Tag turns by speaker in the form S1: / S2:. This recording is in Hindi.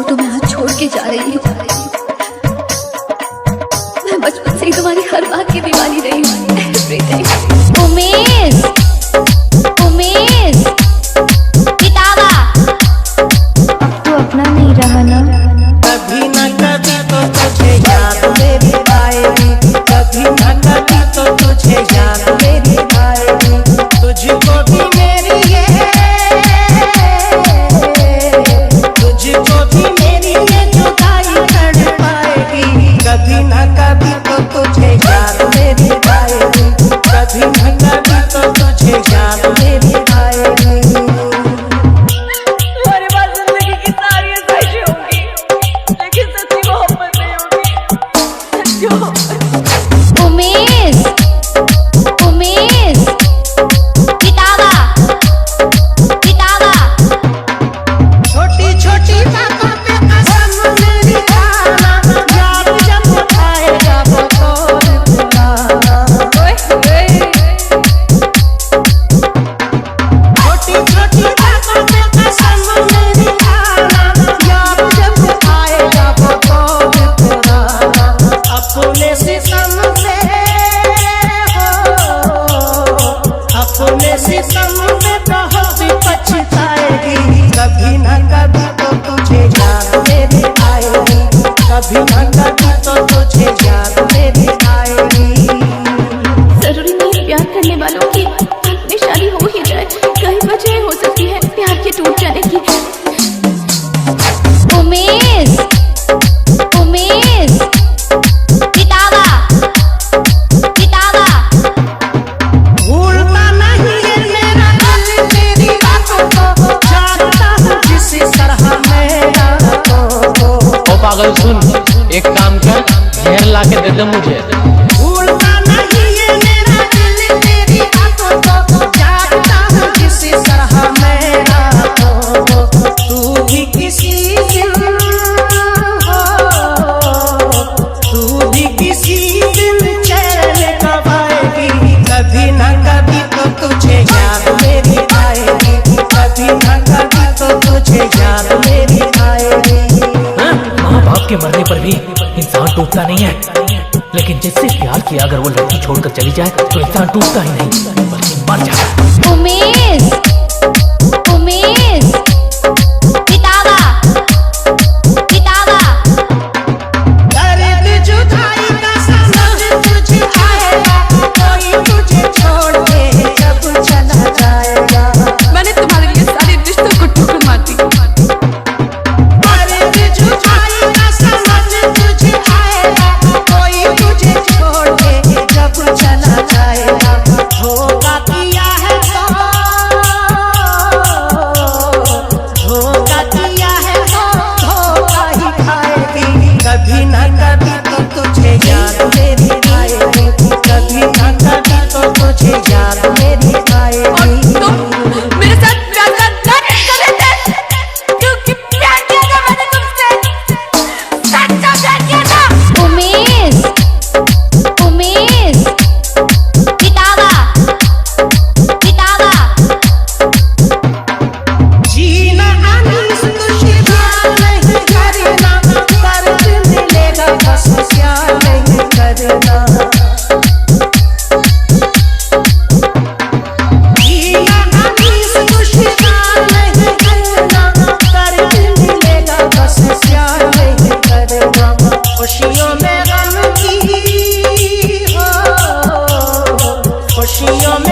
S1: को तो मैं आज छोड़ के जा रही हूँ। मैं बचपन से ही तुम्हारी हर बात की दीवानी रही हूँ। उमेश, उमेश, पितावा, अब तो अपना नहीं रहा ना।
S2: कभी न कभी तो तुझे याद मेरी आएगी, कभी न कभी तो तुझे याद मेरी आएगी। तुझको भी मेरी तुझको भी मेरी ये जुदाई कर पाएगी। कभी न कभी तो तुझे याद मेरी आएगी, कभी न कभी तो तुझे याद मेरी आएगी।
S1: उमेश, उमेश, पितावा, पितावा,
S2: छोटी छोटी बातों पे कसम मेरी खाना, याद जब आएगा वो तोड़ पुराना। छोटी छोटी बातों पे कसम मेरी खाना, याद जब आएगा वो तोड़ पुराना। अपने सितम पे अपने सितम पे बहुत पछताएगी। कभी न कभी तो तुझे याद मेरी आएगी, कभी न कभी तो तुझे याद मेरी आएगी।
S1: जरूरी नहीं प्यार करने वालों की शादी हो ही जाए, कई वजह हो सकती है प्यार के टूट जाने की। उमेश, उमेश, पितावा, पितावा,
S2: भूलता नहीं है मेरा दिल तेरी बातों को, जानता हूँ जिस तरह मेरा
S3: ओ पागल सुन, एक काम कर, जहर ला के दे दे मुझे।
S2: भूलता नहीं है मेरा दिल तेरी बातों को, जानता हूँ जिस तरह मेरा तू भी किसी दिन तू भी किसी दिन चैन कब आएगी। कभी न कभी तो तुझे याद मेरी आएगी, कभी न कभी तो तुझे याद मेरी आएगी।
S3: माँ बाप के मरने पर भी इंसान टूटता नहीं है, लेकिन जिससे प्यार किया अगर वो लड़की छोड़कर चली जाए तो इंसान टूटता ही नहीं बल्कि मर जाता है।
S1: उमेश, उमेश, पितावा, पितावा,
S2: दर्द जुदाई का समझ तुझे आएगा, कोई तुझे छोड़ के जब चला जाएगा।
S1: मैंने तुम्हारे लिए सारे रिश्तों को ठोकर मार दी।
S2: दर्द जुदाई का समझ तुझे आएगा, कोई तुझे छोड़ के जब चला जाएगा। धोखा किया है तो धोखा किया है तो धोखा ही खाएगी। कभी न कभी तो तुझे याद मेरी आएगी, कभी न कभी तो तुझे याद मेरी आएगी।
S1: तुम मेरे साथ प्यार का नाटक कर रहे थे, क्योंकि प्यार किया था मैंने तुमसे, सच्चा प्यार किया था। उमेश, उमेश, पितावा, पितावा,
S2: जीना अनीस खुशहाल नहीं करना, दर्द मिलेगा बस प्यार नहीं करना। जीना अनीस खुशहाल नहीं करना, दर्द मिलेगा बस प्यार नहीं करना। खुशियों में गम की हो, खुशियों में